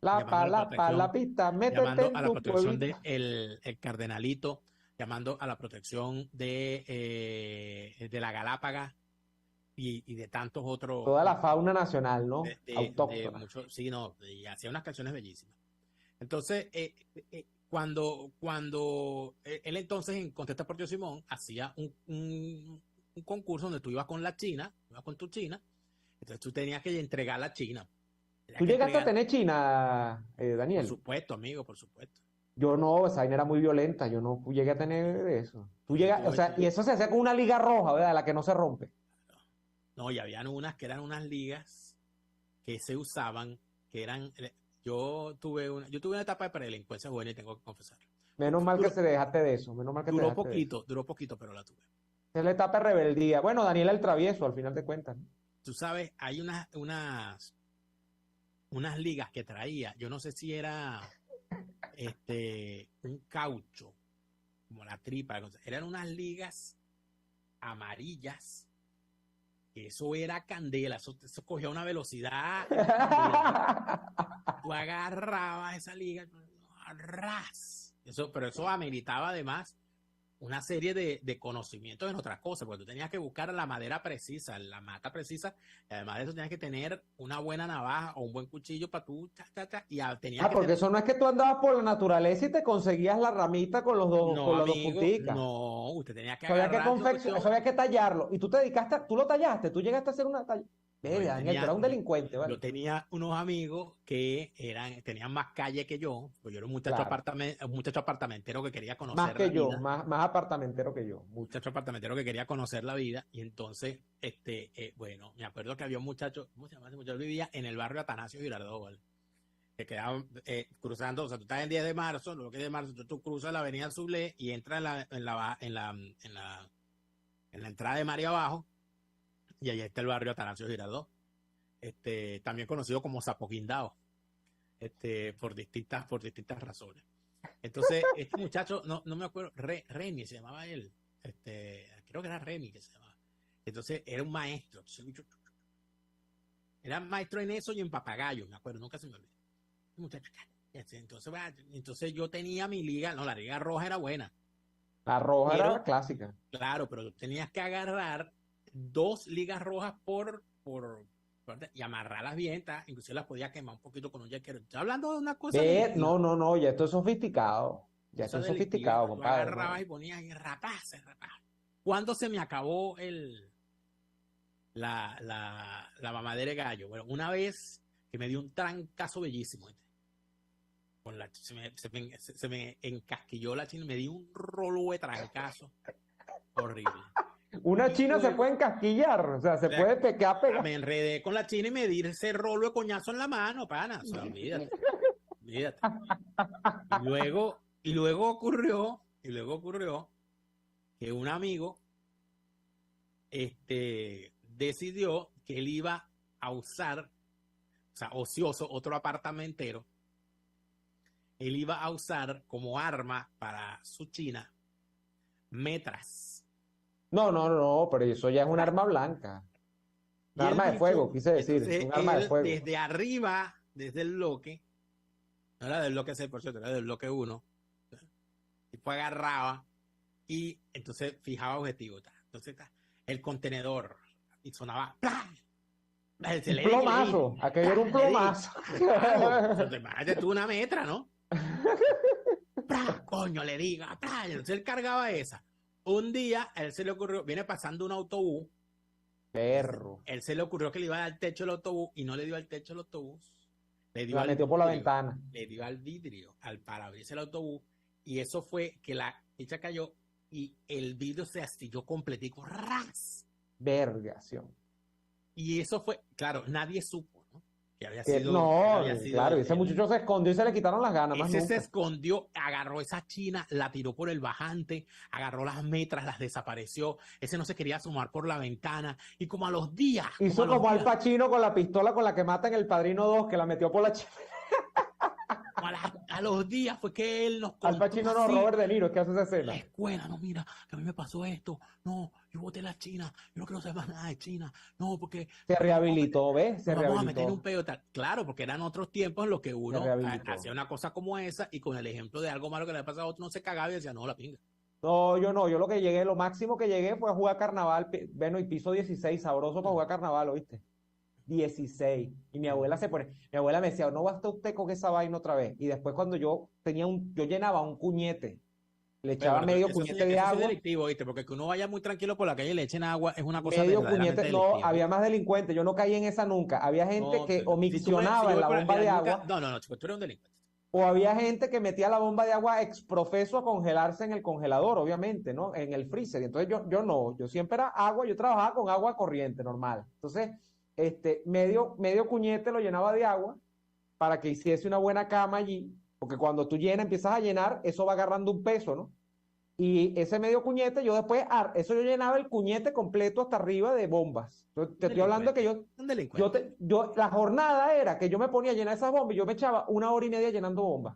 Lapita, métete llamando en a la tu protección pueblito. de el cardenalito, llamando a la protección de la Galápaga y de tantos otros. Toda la fauna nacional, ¿no? Autóctona. Sí, no, y hacía unas canciones bellísimas. Entonces, cuando él entonces en Contesta por Tío Simón hacía un concurso donde tú ibas con la China, ibas con tu China, entonces tú tenías que entregar la China. ¿Tú llegaste a tener China, Daniel? Por supuesto, amigo, por supuesto. Yo no, esa vaina era muy violenta, yo no llegué a tener eso. Tú llegas, o sea, y eso se hacía con una liga roja, ¿verdad? La que no se rompe. No, y habían unas que eran unas ligas que se usaban, que eran, yo tuve una etapa de predelincuencia juvenil, tengo que confesar. Menos mal que se dejaste de eso, menos mal que duró poquito, pero la tuve. Es la etapa de rebeldía. Bueno, Daniel el travieso, al final de cuentas, ¿no? Tú sabes, hay unas ligas que traía, yo no sé si era un caucho, como la tripa, eran unas ligas amarillas, que eso era candela, eso cogía una velocidad. Tú agarrabas esa liga, ¡ras! Pero eso ameritaba además una serie de conocimientos en otras cosas, porque tú tenías que buscar la madera precisa, la mata precisa, y además de eso tenías que tener una buena navaja o un buen cuchillo para tú, porque eso no es que tú andabas por la naturaleza y te conseguías la ramita con los dos, no, con las dos amigo, punticas. no, usted tenía que Eso había que agarrar eso había que tallarlo. Y tú te dedicaste, tú lo tallaste, tú llegaste a hacer una talla. No, Daniel, tú eras un delincuente, ¿vale? Yo tenía unos amigos que tenían más calle que yo, pues yo era un muchacho, un muchacho apartamentero que quería conocer más que la yo, vida. más apartamentero que yo. Muchacho apartamentero que quería conocer la vida. Y entonces, bueno, me acuerdo que había un muchacho, ¿cómo se llama ese muchacho? Vivía en el barrio Atanasio Girardot, ¿vale? Que quedaba cruzando, o sea, tú estás en 10 de marzo, lo que es de marzo, tú cruzas la avenida Sublé y entras en la entrada de María Abajo, y allá está el barrio Atanasio Girardot. También conocido como Zapoquindao, por distintas razones. Entonces, este muchacho, no me acuerdo, Remy se llamaba él, creo que era Remy que se llamaba. Entonces, era un maestro, era maestro en eso y en papagayo, me acuerdo, nunca se me olvidó. Muchacho, entonces yo tenía mi liga, no, la liga roja era buena. La roja era clásica. Claro, pero tú tenías que agarrar 2 ligas rojas y amarrarlas bien, inclusive las podía quemar un poquito con un yaquero. Estoy hablando de una cosa. No, ya esto es sofisticado. Ya esto es sofisticado, compadre. Tú agarrabas y ponías y rapaz. ¿Cuándo se me acabó la mamadera de gallo? Bueno, una vez que me dio un trancazo bellísimo. Se me encasquilló la china, me dio un rolo de trancazo horrible. Una china se puede encasquillar, o sea, se puede pegar. Me enredé con la china y me di ese rolo de coñazo en la mano, pana. O sea, olvídate. Y luego ocurrió que un amigo decidió que él iba a usar, o sea, ocioso, otro apartamentero, él iba a usar como arma para su china metras. No, pero eso ya es un arma blanca. Un arma de fuego, quise decir. Entonces, un arma de fuego. Desde arriba desde el bloque, no era del bloque 6, por cierto, era del bloque 1, y pues agarraba y entonces fijaba objetivo. Entonces el contenedor y sonaba ¡plá! Un plomazo, aquello era un plomazo. Claro, imagínate tú una metra, ¿no? ¡Pra! Coño, le diga, ¡pra! Entonces él cargaba esa. Un día, a él se le ocurrió, viene pasando un autobús. Perro. Él se le ocurrió que le iba a dar al techo del autobús y no le dio al techo del autobús. Le dio La al metió por la vidrio, ventana. le dio al vidrio, al parabrisas del autobús. Y eso fue que la ficha cayó y el vidrio se astilló completico. ¡Ras! Vergación. Y eso fue, claro, nadie supo, ¿no? Que había Que sido. no, que había sido claro, ese muchacho se escondió y se le quitaron las ganas. Más Ese se nunca. escondió, agarró esa china, la tiró por el bajante, agarró las metras, las desapareció. Ese no se quería asomar por la ventana. Y como a los días. Hizo a los como Al días, Pacino con la pistola con la que mata en El Padrino 2, que la metió por la como a los días fue que él nos contó. Al Pacino no, así, Robert De Niro, es que hace esa la escena. escuela, no, mira, que a mí me pasó esto. No, yo boté la China. Yo no quiero saber más nada de China. No, porque. Se rehabilitó, ¿ves? Se Nos vamos a meter en un rehabilitó. peo tal. Claro, porque eran otros tiempos en los que uno rehabilitó. hacía una cosa como esa y con el ejemplo de algo malo que le había pasado a otro no se cagaba y decía, no, la pinga. No, yo no, yo lo que llegué, lo máximo que llegué fue a jugar carnaval, bueno, y piso 16, sabroso para jugar carnaval, ¿oíste? 16. Y mi abuela mi abuela me decía, no basta usted con esa vaina otra vez. Y después cuando yo llenaba un cuñete, le echaba Pero medio eso cuñete sí, de eso sí es agua, delictivo, ¿viste? Porque que uno vaya muy tranquilo por la calle y le echen agua es una cosa medio verdaderamente cuñete, no, delictiva. había más delincuentes, yo no caí en esa nunca. Había gente No, que pero o si tú me- miccionaba si yo en voy la por bomba mira, de nunca- agua, No, chico, tú eres un delincuente. o había gente que metía la bomba de agua exprofeso a congelarse en el congelador, obviamente, ¿no? En el freezer. Y entonces yo no, yo siempre era agua, yo trabajaba con agua corriente, normal. Entonces, medio cuñete lo llenaba de agua para que hiciese una buena cama allí, porque cuando tú llenas, empiezas a llenar, eso va agarrando un peso, ¿no? Y ese medio cuñete, yo después, eso yo llenaba el cuñete completo hasta arriba de bombas. Entonces, te estoy hablando que Un delincuente. la jornada era que yo me ponía a llenar esas bombas y yo me echaba 1 hora y media llenando bombas.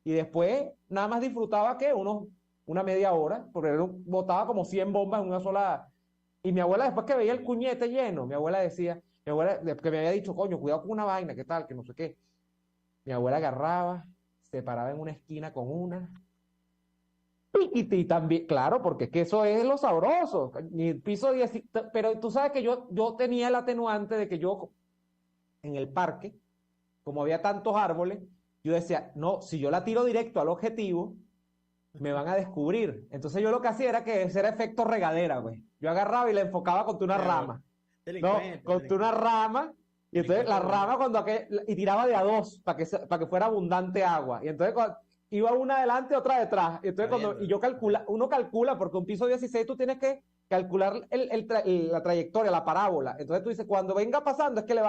Y después nada más disfrutaba que una media hora, porque botaba como 100 bombas en una sola. Y mi abuela, después que veía el cuñete lleno, mi abuela que me había dicho, coño, cuidado con una vaina, ¿qué tal? Que no sé qué. Mi abuela agarraba, se paraba en una esquina con una. Y también, claro, porque es que eso es lo sabroso. Ni el piso 10, pero tú sabes que yo tenía el atenuante de que yo en el parque, como había tantos árboles, yo decía, no, si yo la tiro directo al objetivo, me van a descubrir. Entonces yo lo que hacía era que ese era efecto regadera, güey. Yo agarraba y la enfocaba contra una rama. No, Delincuente. contra una rama. Y entonces la rama y tiraba de a dos para que fuera abundante agua. Y entonces iba una adelante, otra detrás. Y entonces uno calcula, porque un piso 16 tú tienes que calcular la trayectoria, la parábola. Entonces tú dices, cuando venga pasando es que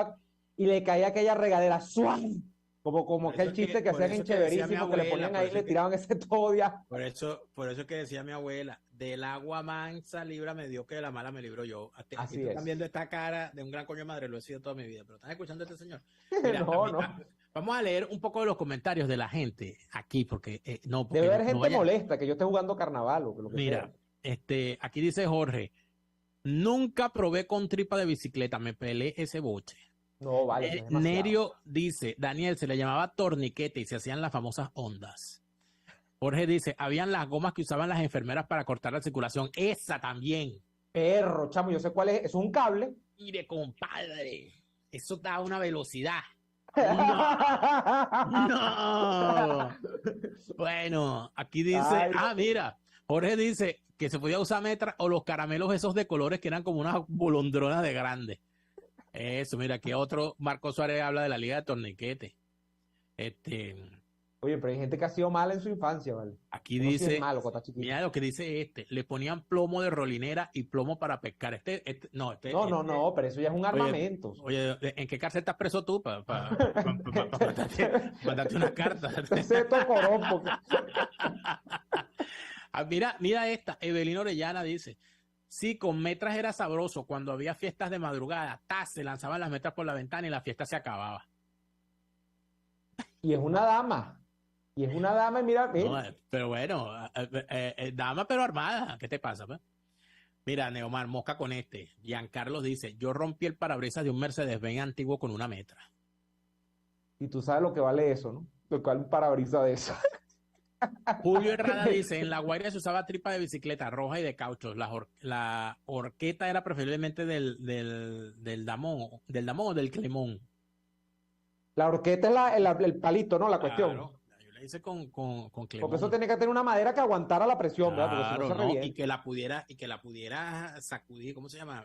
y le caía aquella regadera suave. Como aquel chiste que hacían en Cheverísimo, que le ponían ahí y le tiraban ese todo de agua. Por eso es que decía mi abuela, del agua mansa líbrame Dios, que de la mala me libro yo. Aquí Así tú es. están viendo esta cara de un gran coño de madre, lo he sido toda mi vida, pero están escuchando a este señor. Mira, No. vamos a leer un poco de los comentarios de la gente aquí, porque Debe haber gente vaya- molesta que yo esté jugando carnaval o que lo que Mira, sea. aquí dice Jorge, nunca probé con tripa de bicicleta, me pelé ese boche. No, vale. eso es demasiado. Nerio dice, Daniel, se le llamaba torniquete y se hacían las famosas ondas. Jorge dice, habían las gomas que usaban las enfermeras para cortar la circulación. Esa también. Perro, chamo, yo sé cuál es. Eso es un cable. Mire, compadre, eso da una velocidad. No. Bueno, aquí dice, Ay. mira, Jorge dice que se podía usar metra o los caramelos esos de colores que eran como unas bolondronas de grande. Eso, mira, aquí otro, Marco Suárez habla de la liga de torniquete. Oye, pero hay gente que ha sido mala en su infancia, ¿vale? Aquí Uno sí dice, es malo cuando está chiquito. mira lo que dice le ponían plomo de rolinera y plomo para pescar. No, pero eso ya es un armamento. Oye, ¿en qué cárcel estás preso tú? Para mandarte una carta. Ese es tocorón, porque- Mira esta, Evelina Orellana dice, sí, con metras era sabroso, cuando había fiestas de madrugada, se lanzaban las metras por la ventana y la fiesta se acababa. Y es una dama. Y mira, No, pero bueno, dama pero armada, ¿qué te pasa, pues? Mira, Neomar, mosca con Giancarlo dice, yo rompí el parabrisas de un Mercedes-Benz antiguo con una metra. Y tú sabes lo que vale eso, ¿no? Lo cual un parabrisas de eso. Julio Herrada dice, en La Guaira se usaba tripa de bicicleta roja y de caucho. La horqueta era preferiblemente del damón o del clemón. La horqueta es el palito, ¿no? La cuestión. Claro, yo le hice con Porque clemón. eso tiene que tener una madera que aguantara la presión, ¿verdad? Porque si no Claro, se ¿no? revienta. Y que la pudiera sacudir, ¿cómo se llama?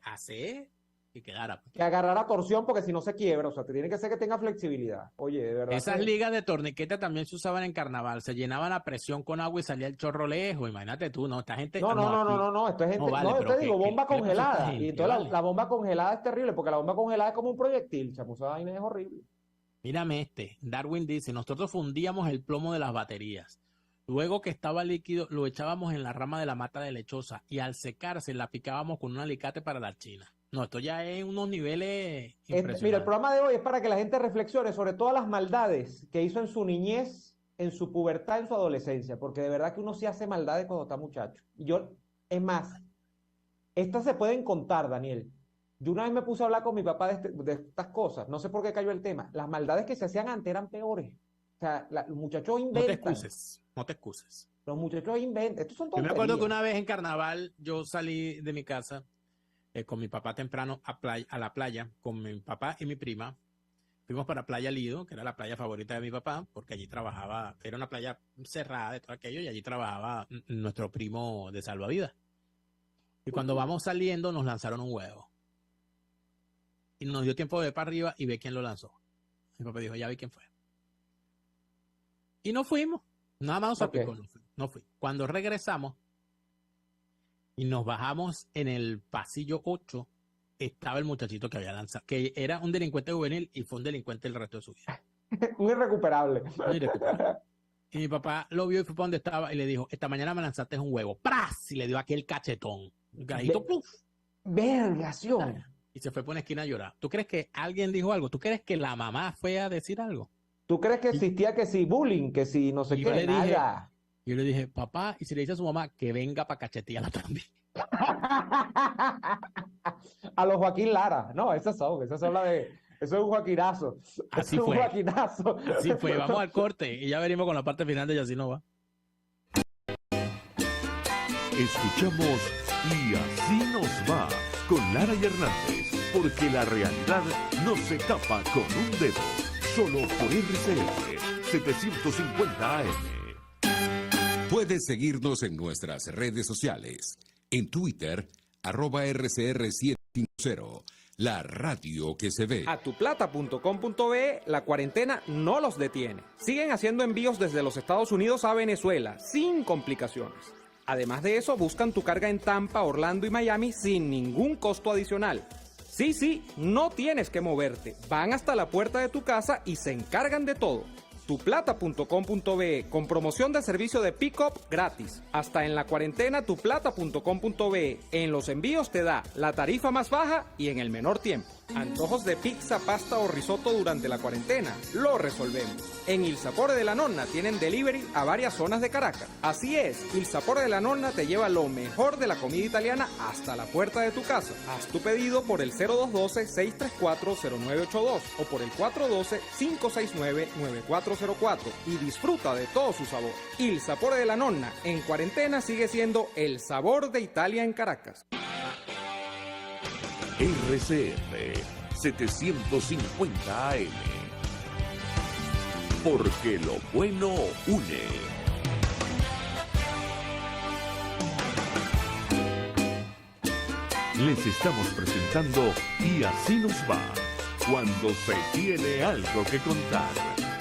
Hacer y quedara. Que agarrara torsión porque si no se quiebra. O sea, tiene que ser que tenga flexibilidad. Oye, de verdad. Esas ligas de torniquete también se usaban en carnaval. Se llenaban a presión con agua y salía el chorro lejos. Imagínate tú, ¿no? Esta gente. No, esto es gente. No, vale, No, yo pero te digo, bomba ¿qué le pasa a esta congelada. gente, Y entonces vale? la bomba congelada es terrible porque la bomba congelada es como un proyectil, chamo. Esa vaina es horrible. Mírame este. Darwin dice, nosotros fundíamos el plomo de las baterías. Luego que estaba líquido, lo echábamos en la rama de la mata de lechosa y al secarse la picábamos con un alicate para la china. No, esto ya es unos niveles impresionantes. Mira, el programa de hoy es para que la gente reflexione sobre todas las maldades que hizo en su niñez, en su pubertad, en su adolescencia, porque de verdad que uno sí hace maldades cuando está muchacho. Y yo, es más, estas se pueden contar, Daniel. Yo una vez me puse a hablar con mi papá de estas cosas, no sé por qué cayó el tema. Las maldades que se hacían antes eran peores. O sea, los muchachos No inventan. te excuses, no te excuses. Los muchachos inventan. Estos son Yo me tonterías. acuerdo que una vez en carnaval yo salí de mi casa con mi papá temprano a la playa, con mi papá y mi prima. Fuimos para Playa Lido, que era la playa favorita de mi papá, porque allí trabajaba, era una playa cerrada de todo aquello, y allí trabajaba nuestro primo de salvavidas. Y cuando vamos saliendo nos lanzaron un huevo. Y nos dio tiempo de ver para arriba y ver quién lo lanzó. Mi papá dijo, ya vi quién fue. Y nos fuimos. Nada más nos salpicó, no fui. Cuando regresamos y nos bajamos en el pasillo 8, estaba el muchachito que había lanzado, que era un delincuente juvenil y fue un delincuente el resto de su vida. Un irrecuperable. Un irrecuperable. Y mi papá lo vio y fue para donde estaba y le dijo, esta mañana me lanzaste un huevo. ¡Pras! Y le dio aquel cachetón. Un carajito, ¡puf! Vergación. Y se fue por una esquina a llorar. ¿Tú crees que alguien dijo algo? ¿Tú crees que la mamá fue a decir algo? ¿Tú crees que existía que si bullying, que si no sé Y qué? Nada. yo le dije, papá, y si le dice a su mamá que venga para cachetearla también. A los Joaquín Lara. No, esas son la de. Eso es un joaquinazo. Así es un fue. joaquinazo. Así fue. Vamos al corte y ya venimos con la parte final de Yacinova. Escuchamos Y así nos va con Lara y Hernández, porque la realidad no se tapa con un dedo, solo por RCR 750 AM. Puedes seguirnos en nuestras redes sociales. En Twitter, @RCR750, la radio que se ve. Atuplata.com.be, la cuarentena no los detiene. Siguen haciendo envíos desde los Estados Unidos a Venezuela, sin complicaciones. Además de eso, buscan tu carga en Tampa, Orlando y Miami sin ningún costo adicional. Sí, no tienes que moverte. Van hasta la puerta de tu casa y se encargan de todo. Tuplata.com.be, con promoción de servicio de pick-up gratis. Hasta en la cuarentena, tuplata.com.be. En los envíos te da la tarifa más baja y en el menor tiempo. Antojos de pizza, pasta o risotto durante la cuarentena. Lo resolvemos. En Il Sapore de la Nonna tienen delivery a varias zonas de Caracas. Así es, Il Sapore de la Nonna te lleva lo mejor de la comida italiana hasta la puerta de tu casa. Haz tu pedido por el 0212-634-0982 o por el 412-569-9404 y disfruta de todo su sabor. Il Sapore de la Nonna en cuarentena sigue siendo el sabor de Italia en Caracas. RCR 750 AM. Porque lo bueno une. Les estamos presentando Y así nos va, cuando se tiene algo que contar,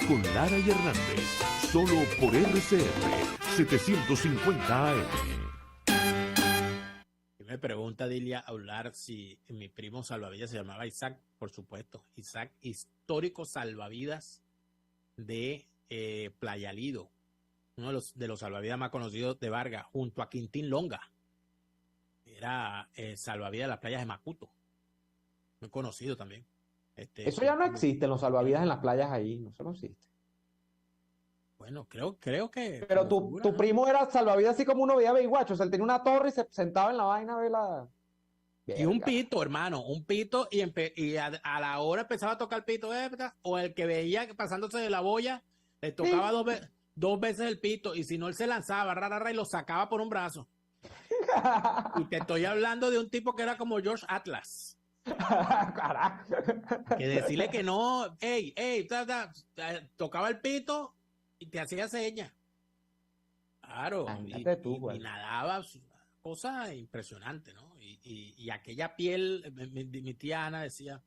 con Lara y Hernández, solo por RCR 750 AM. Me pregunta Dilia Aular si mi primo salvavidas se llamaba Isaac. Por supuesto, Isaac, histórico salvavidas de Playa Lido, uno de los salvavidas más conocidos de Vargas, junto a Quintín Longa. Era salvavidas de las playas de Macuto, muy conocido también. Eso ya no existe, los salvavidas en las playas ahí, no, eso no existe. Bueno, creo que... Pero tu ¿no? primo era salvavidas así como uno veía Baywatch, o sea, él tenía una torre y se sentaba en la vaina Y un Verga. pito, hermano, un pito, y a la hora empezaba a tocar el pito, o el que veía que pasándose de la boya, le tocaba dos veces el pito, y si no, él se lanzaba, y lo sacaba por un brazo. Y te estoy hablando de un tipo que era como George Atlas. Carajo. Que decirle que no, tocaba el pito y te hacía señas. Claro, Imagínate tú, y güey. nadaba, cosa impresionante, ¿no? Y aquella piel, mi tía Ana decía,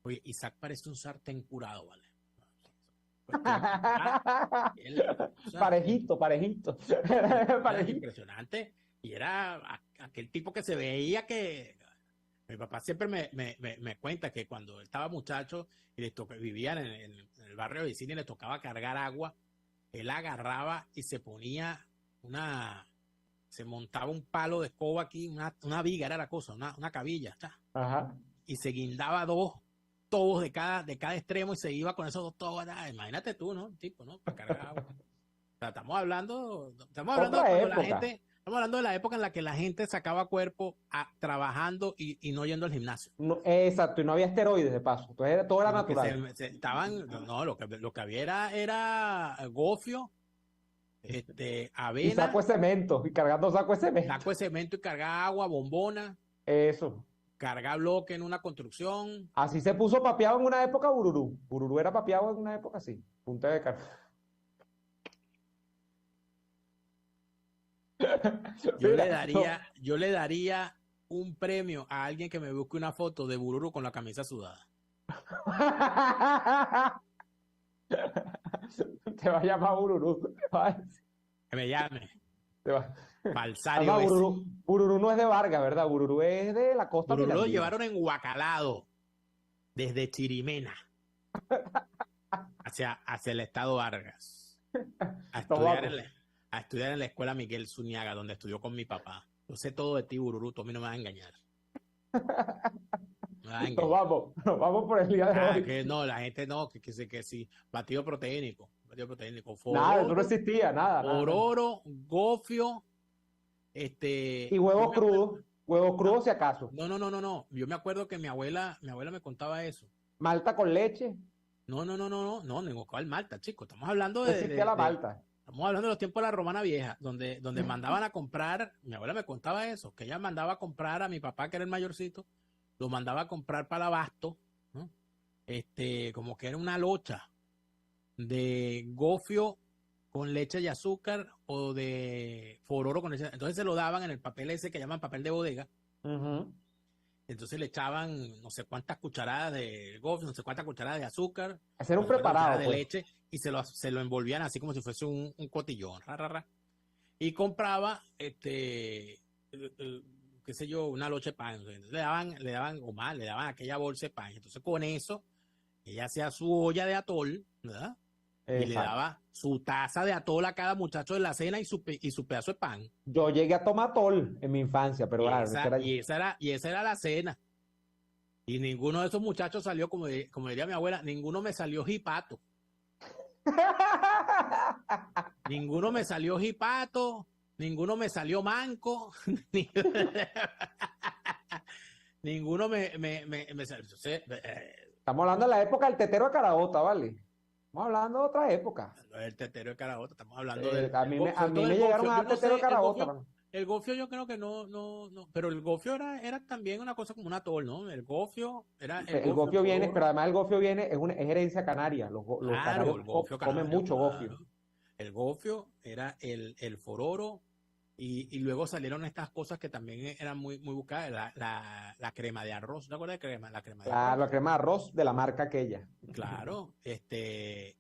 oye, Isaac parece un sartén curado, ¿vale? Parejito, parejito. Era Parejito. impresionante. Y era aquel tipo que se veía que... Mi papá siempre me cuenta que cuando él estaba muchacho y vivían en el barrio de Vicini y le tocaba cargar agua, él agarraba y se ponía se montaba un palo de escoba aquí, una viga era la cosa, una cabilla, ¿está? Ajá. Y se guindaba dos tobos de cada extremo y se iba con esos dos tobos. Imagínate tú, ¿no? Tipo, ¿no? Para cargar agua. O sea, estamos hablando de Otra cuando época. estamos hablando de la época en la que la gente sacaba cuerpo trabajando y no yendo al gimnasio. No, exacto, y no había esteroides de paso. Entonces todo era Lo que natural. lo que había era gofio, Y avena, saco de cemento, y cargando saco de cemento. saco de cemento y cargar agua, bombona, Eso. cargar bloque en una construcción. Así se puso papeado en una época Bururú. Bururú era papeado en una época así. Punta de carga. Yo le daría un premio a alguien que me busque una foto de Bururu con la camisa sudada. Te va a llamar Bururú. Que me llame. Te va. Falsario Además, ese. Bururú no es de Vargas, ¿verdad? Bururú es de la costa Bururu lo mirandina. llevaron en Guacalado desde Chirimena hacia el estado Vargas a estudiar en la escuela Miguel Zuniaga, donde estudió con mi papá. Yo sé todo de ti, Bururu, tú a mí no me vas a engañar. No me vas a engañar. Nos vamos por el día de hoy. Que no, la gente no, que sí, batido proteínico, Nada, eso no existía, nada. Ororo, gofio, Y huevos crudos si acaso. No. Yo me acuerdo que mi abuela me contaba eso. Malta con leche. No, ¿cuál Malta, chico? Estamos hablando No existía la malta. Estamos hablando de los tiempos de la Romana Vieja, donde mandaban a comprar, mi abuela me contaba eso, que ella mandaba a comprar a mi papá, que era el mayorcito, lo mandaba a comprar para el abasto, ¿no? Como que era una locha de gofio con leche y azúcar o de fororo con leche. Entonces se lo daban en el papel ese que llaman papel de bodega. Uh-huh. Entonces le echaban no sé cuántas cucharadas de gofio, no sé cuántas cucharadas de azúcar, Hacer un no sé cuántas preparado, cucharadas de pues. leche, y se lo envolvían así como si fuese un cotillón. Y compraba, qué sé yo, una loche de pan. Entonces le daban aquella bolsa de pan. Entonces con eso, ella hacía su olla de atol, ¿verdad? Y le daba su taza de atol a cada muchacho de la cena y su pedazo de pan. Yo llegué a tomar atol en mi infancia, pero claro, esa era la cena. Y ninguno de esos muchachos salió, como diría mi abuela, ninguno me salió jipato. Ninguno me salió jipato, ninguno me salió manco, ninguno me salió. Estamos hablando de la época del tetero de Caraota, ¿vale? Estamos hablando de otra época. El tetero de Caraota, estamos hablando de. A mí me llegaron a dar tetero de Caraota. El gofio yo creo que no, pero el gofio era también una cosa como un atol, ¿no? El gofio era... El gofio viene, pero además el gofio viene, es herencia canaria. Los Claro, canarios el gofio comen canario, mucho claro. gofio. El gofio era el fororo y luego salieron estas cosas que también eran muy, muy buscadas, la crema de arroz, ¿te acuerdas de crema? La crema de Claro, arroz. la crema de arroz de la marca aquella. Claro,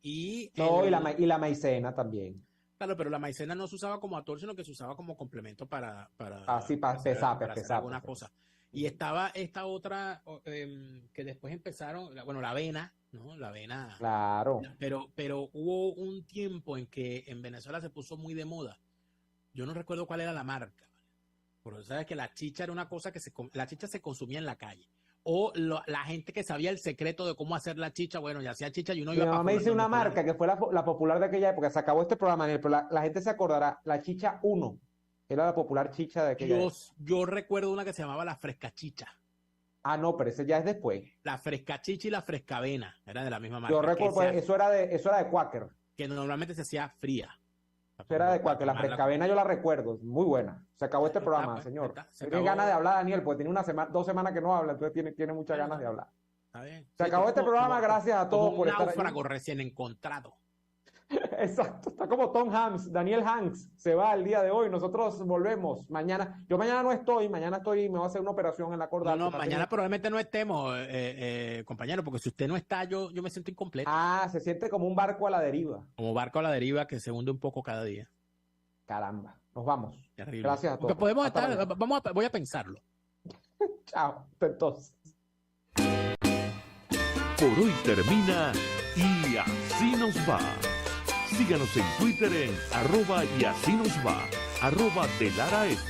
y la maicena también. Claro, pero la maicena no se usaba como atol, sino que se usaba como complemento para pesar algunas cosas. Y estaba esta otra que después empezaron, la avena, ¿no? La avena. Claro. Pero hubo un tiempo en que en Venezuela se puso muy de moda. Yo no recuerdo cuál era la marca. Pero sabes que la chicha era una cosa que la chicha se consumía en la calle. O la gente que sabía el secreto de cómo hacer la chicha, bueno, ya hacía chicha y uno iba Mi para mamá me dice una marca que fue la popular de aquella época. Se acabó este programa, pero la gente se acordará. La chicha 1 era la popular chicha de aquella época. Yo recuerdo una que se llamaba la fresca chicha. Ah, no, pero ese ya es después. La frescachicha y la frescavena eran de la misma marca. Yo recuerdo, que, eso era de Quaker. que normalmente se hacía fría. Eso era de Quaker. La frescavena yo la recuerdo, muy buena. Se acabó este programa, pues, señor. se Tiene acabó. ganas de hablar, Daniel, porque tiene 2 semanas que no habla, entonces tiene muchas Bueno, ganas de hablar. Está bien. Se acabó este programa, gracias a todos por estar ahí. náufrago recién encontrado. Exacto, está como Tom Hanks, Daniel Hanks se va el día de hoy, nosotros volvemos mañana. Yo mañana no estoy, me voy a hacer una operación en la cordata. No, mañana probablemente no estemos, compañero, porque si usted no está, yo me siento incompleto. Ah, se siente como un barco a la deriva. Como barco a la deriva que se hunde un poco cada día. Caramba, nos vamos. Terrible. Gracias a todos. Porque podemos Hasta estar, mañana. voy a pensarlo. Chao, entonces. Por hoy termina Y Así Nos Va. Síganos en Twitter en @YASÍNOSVA, @DeLaraF